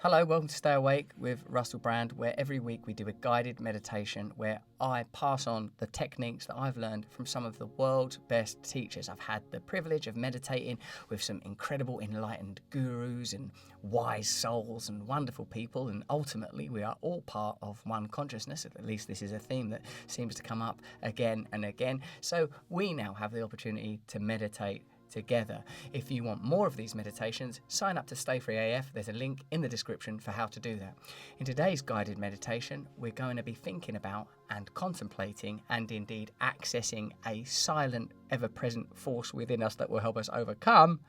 Hello, welcome to Stay Awake with Russell Brand, where every week we do a guided meditation where I pass on the techniques that I've learned from some of the world's best teachers. I've had the privilege of meditating with some incredible enlightened gurus and wise souls and wonderful people, and ultimately we are all part of one consciousness. At least this is a theme that seems to come up again and again. So we now have the opportunity to meditate together. If you want more of these meditations, sign up to Stay Free AF. There's a link in the description for how to do that. In today's guided meditation, we're going to be thinking about and contemplating and indeed accessing a silent, ever-present force within us that will help us overcome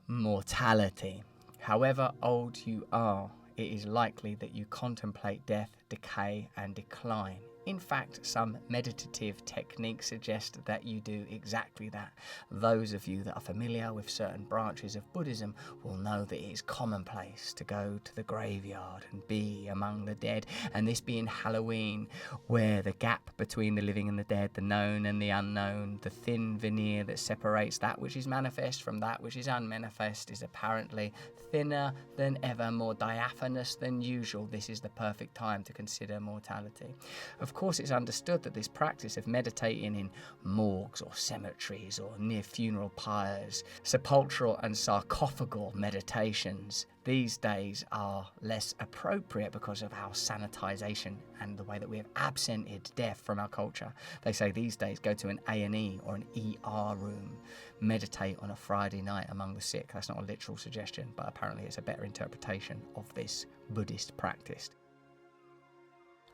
mortality. However old you are, it is likely that you contemplate death, decay, and decline. In fact, some meditative techniques suggest that you do exactly that. Those of you that are familiar with certain branches of Buddhism will know that it is commonplace to go to the graveyard and be among the dead, and this being Halloween, where the gap between the living and the dead, the known and the unknown, the thin veneer that separates that which is manifest from that which is unmanifest is apparently thinner than ever, more diaphanous than usual. This is the perfect time to consider mortality. Of course, it's understood that this practice of meditating in morgues or cemeteries or near funeral pyres, sepulchral and sarcophagal meditations, these days are less appropriate because of our sanitisation and the way that we have absented death from our culture. They say these days go to an A&E or an ER room, meditate on a Friday night among the sick. That's not a literal suggestion, but apparently it's a better interpretation of this Buddhist practice.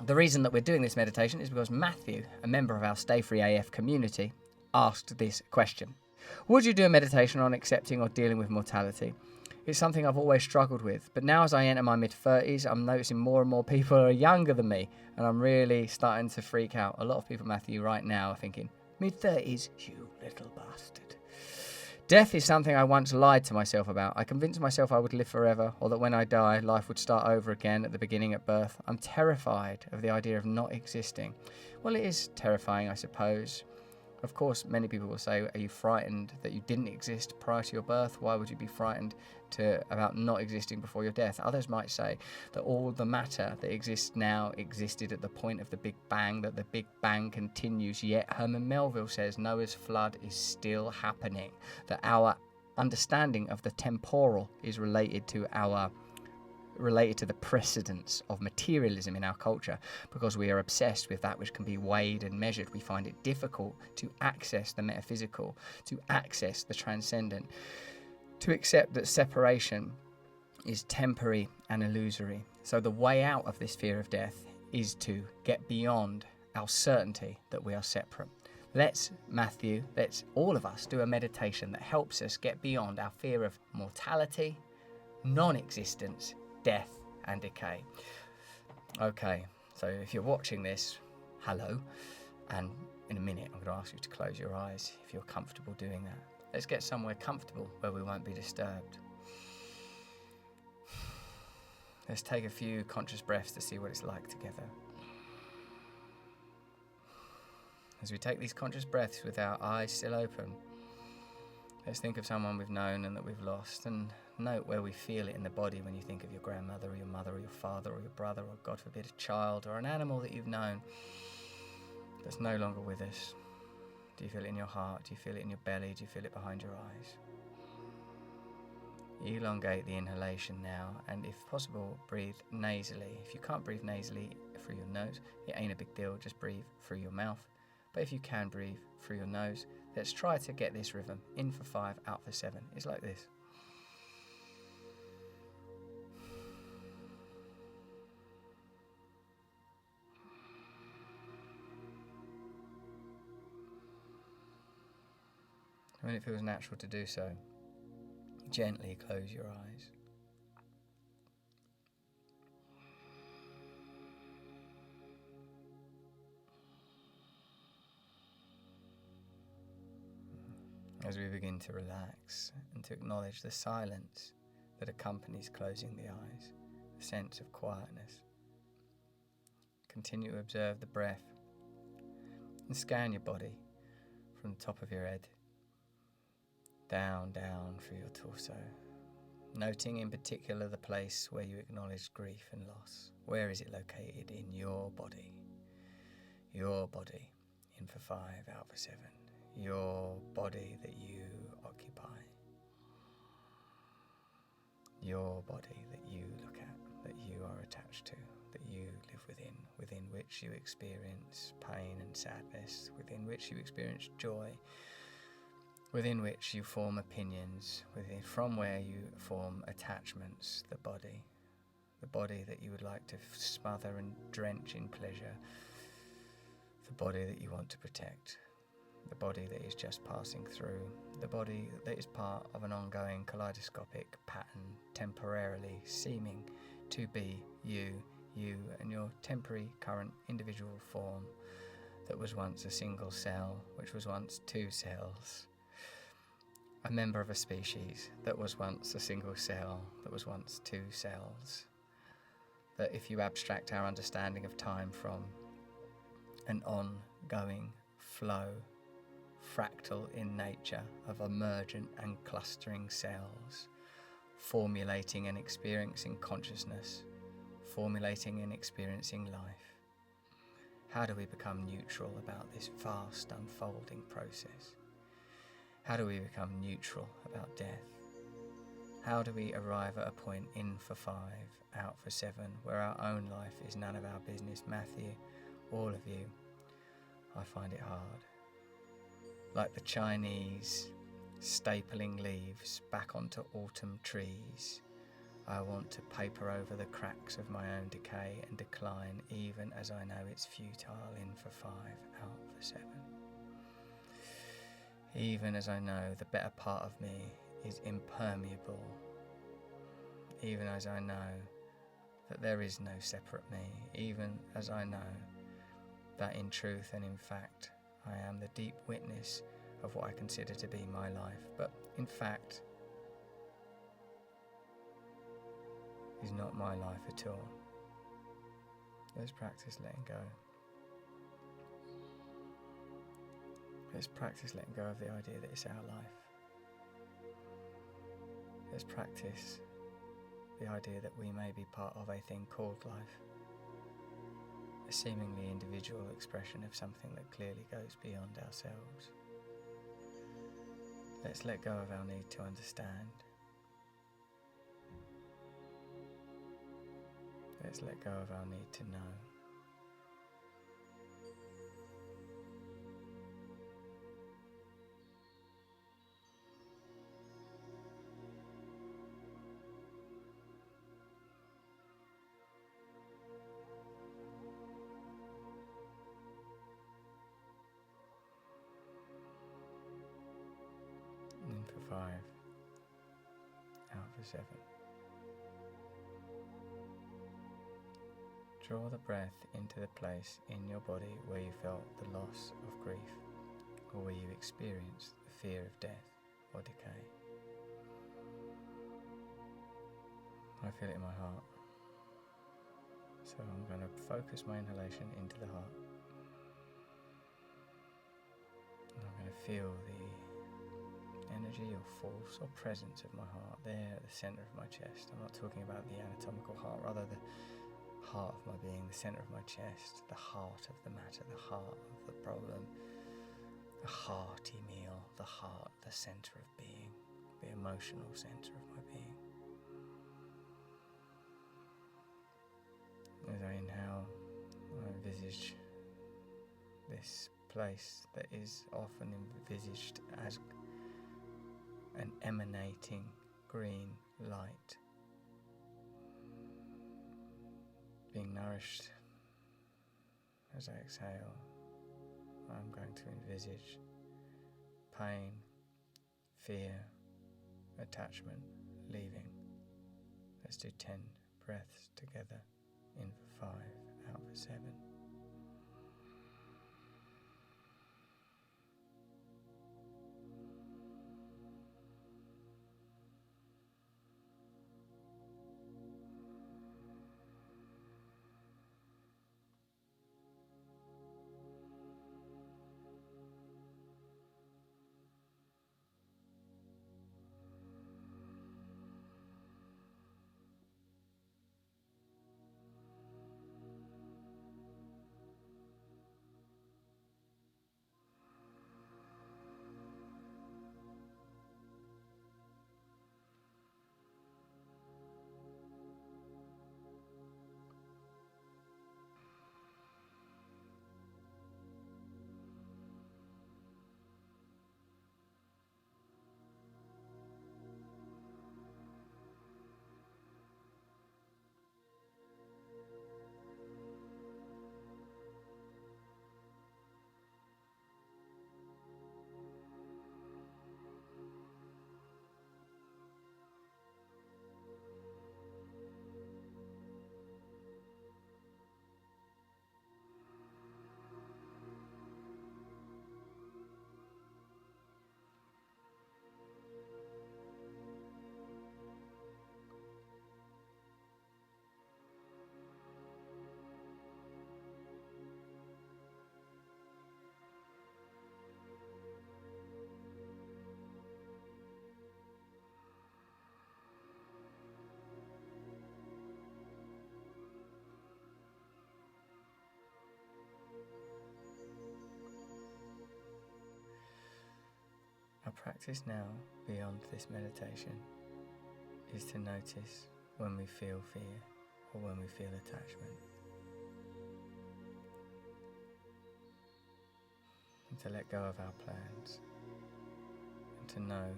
The reason that we're doing this meditation is because Matthew, a member of our Stay Free AF community, asked this question. Would you do a meditation on accepting or dealing with mortality? It's something I've always struggled with, but now as I enter my mid-30s, I'm noticing more and more people are younger than me, and I'm really starting to freak out. A lot of people, Matthew, right now are thinking, mid-30s, you little bastard. Death is something I once lied to myself about. I convinced myself I would live forever, or that when I die, life would start over again at the beginning at birth. I'm terrified of the idea of not existing. Well, it is terrifying, I suppose. Of course, many people will say, are you frightened that you didn't exist prior to your birth? Why would you be frightened about not existing before your death? Others might say that all the matter that exists now existed at the point of the Big Bang, that the Big Bang continues, yet Herman Melville says Noah's flood is still happening, that our understanding of the temporal is related to the precedence of materialism in our culture. Because we are obsessed with that which can be weighed and measured, we find it difficult to access the metaphysical, to access the transcendent, to accept that separation is temporary and illusory. So the way out of this fear of death is to get beyond our certainty that we are separate. Let's all of us do a meditation that helps us get beyond our fear of mortality, non-existence, death and decay. Okay, so if you're watching this, hello, and in a minute I'm going to ask you to close your eyes if you're comfortable doing that. Let's get somewhere comfortable where we won't be disturbed. Let's take a few conscious breaths to see what it's like together. As we take these conscious breaths with our eyes still open, let's think of someone we've known and that we've lost, and note where we feel it in the body when you think of your grandmother or your mother or your father or your brother or, God forbid, a child or an animal that you've known that's no longer with us. Do you feel it in your heart? Do you feel it in your belly? Do you feel it behind your eyes? Elongate the inhalation now, and if possible, breathe nasally. If you can't breathe nasally through your nose, it ain't a big deal, just breathe through your mouth. But if you can breathe through your nose, let's try to get this rhythm. In for 5, out for 7. It's like this. When it feels natural to do so, gently close your eyes. As we begin to relax and to acknowledge the silence that accompanies closing the eyes, a sense of quietness, continue to observe the breath and scan your body from the top of your head down through your torso, Noting in particular the place where you acknowledge grief and loss. Where is it located in your body? Your body. In for 5, out for 7. Your body that you occupy. Your body that you look at, that you are attached to, that you live within which you experience pain and sadness, within which you experience joy, within which you form opinions, from where you form attachments, the body that you would like to smother and drench in pleasure, the body that you want to protect, the body that is just passing through, the body that is part of an ongoing kaleidoscopic pattern, temporarily seeming to be you and your temporary current individual form that was once a single cell, which was once 2 cells, a member of a species that was once a single cell, that was once 2 cells. That if you abstract our understanding of time from an ongoing flow, fractal in nature of emergent and clustering cells, formulating and experiencing consciousness, formulating and experiencing life, how do we become neutral about this vast unfolding process? How do we become neutral about death? How do we arrive at a point in for 5, out for 7, where our own life is none of our business? Matthew, all of you, I find it hard. Like the Chinese stapling leaves back onto autumn trees, I want to paper over the cracks of my own decay and decline, even as I know it's futile. In for 5, out for 7. Even as I know the better part of me is impermeable, even as I know that there is no separate me, even as I know that in truth and in fact I am the deep witness of what I consider to be my life, but in fact is not my life at all. Let's practice letting go. Let's practice letting go of the idea that it's our life. Let's practice the idea that we may be part of a thing called life, a seemingly individual expression of something that clearly goes beyond ourselves. Let's let go of our need to understand. Let's let go of our need to know. In for 5, out for 7. Draw the breath into the place in your body where you felt the loss of grief, or where you experienced the fear of death or decay. I feel it in my heart. So I'm going to focus my inhalation into the heart. And I'm going to feel the energy or force or presence of my heart there at the centre of my chest. I'm not talking about the anatomical heart, rather the heart of my being, the centre of my chest, the heart of the matter, the heart of the problem, a hearty meal, the heart, the centre of being, the emotional centre of my being. As I inhale, I envisage this place that is often envisaged as an emanating green light, being nourished. As I exhale, I'm going to envisage pain, fear, attachment leaving. Let's do 10 breaths together. In for 5, out for 7. Our practice now, beyond this meditation, is to notice when we feel fear or when we feel attachment. And to let go of our plans. And to know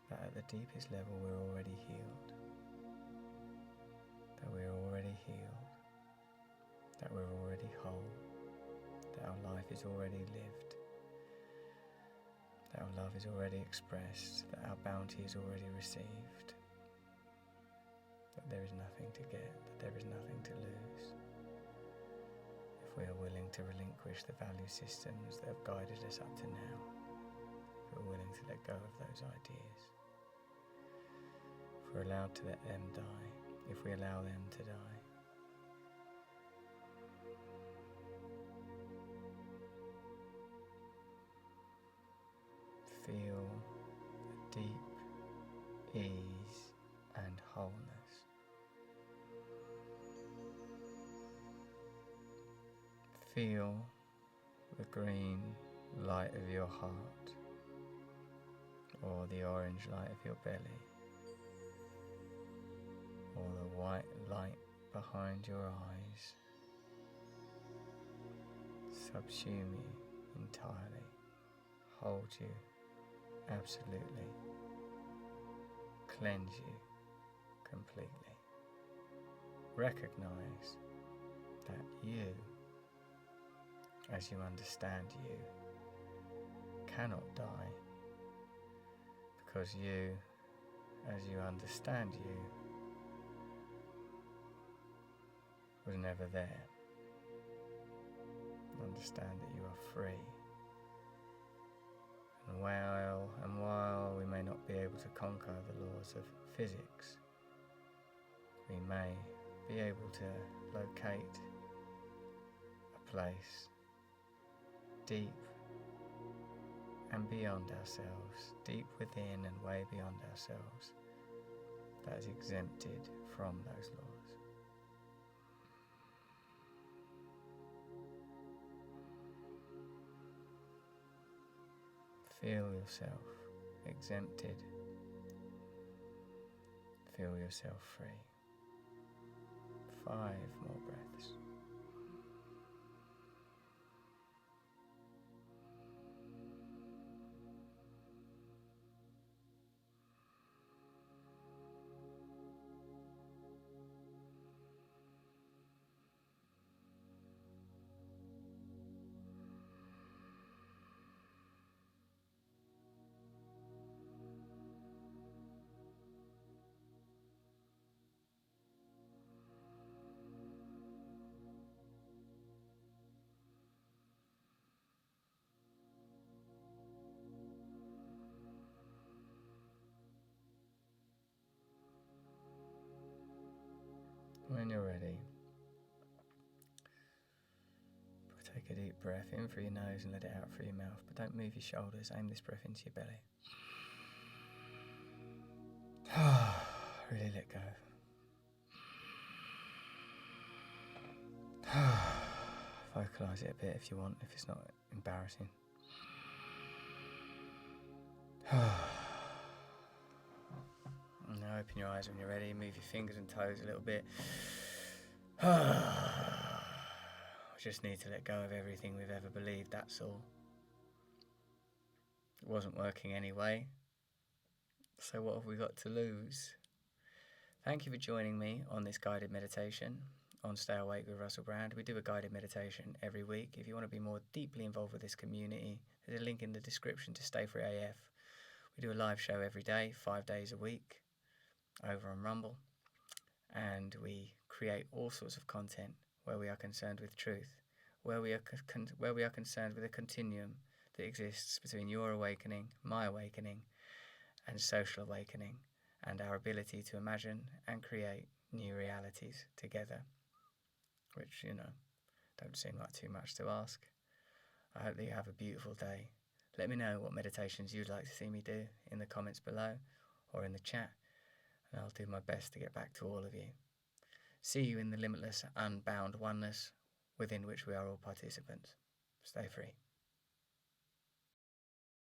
that at the deepest level we're already healed. That we're already healed. That we're already whole. That our life is already lived. That our love is already expressed. That our bounty is already received. That there is nothing to get. That there is nothing to lose. If we are willing to relinquish the value systems that have guided us up to now, if we're willing to let go of those ideas, if we're allowed to let them die, if we allow them to die, feel a deep ease and wholeness. Feel the green light of your heart or the orange light of your belly or the white light behind your eyes subsume you entirely, hold you absolutely, cleanse you completely. Recognize that you, as you understand you, cannot die, because you, as you understand you, was never there. Understand that you are free. And while we may not be able to conquer the laws of physics, we may be able to locate a place deep and beyond ourselves, deep within and way beyond ourselves, that is exempted from those laws. Feel yourself exempted. Feel yourself free. 5 more breaths. When you're ready, take a deep breath in through your nose and let it out through your mouth, but don't move your shoulders. Aim this breath into your belly. Really let go. Vocalise it a bit if you want, if it's not embarrassing. Now open your eyes when you're ready. Move your fingers and toes a little bit. We just need to let go of everything we've ever believed, that's all. It wasn't working anyway, so what have we got to lose? Thank you for joining me on this guided meditation on Stay Awake with Russell Brand. We do a guided meditation every week. If you want to be more deeply involved with this community, there's a link in the description to Stay Free AF. We do a live show every day, 5 days a week, over on Rumble, and we create all sorts of content where we are concerned with truth, where we are concerned with a continuum that exists between your awakening, my awakening, and social awakening, and our ability to imagine and create new realities together, which, don't seem like too much to ask. I hope that you have a beautiful day. Let me know what meditations you'd like to see me do in the comments below or in the chat, and I'll do my best to get back to all of you. See you in the limitless, unbound oneness within which we are all participants. Stay free.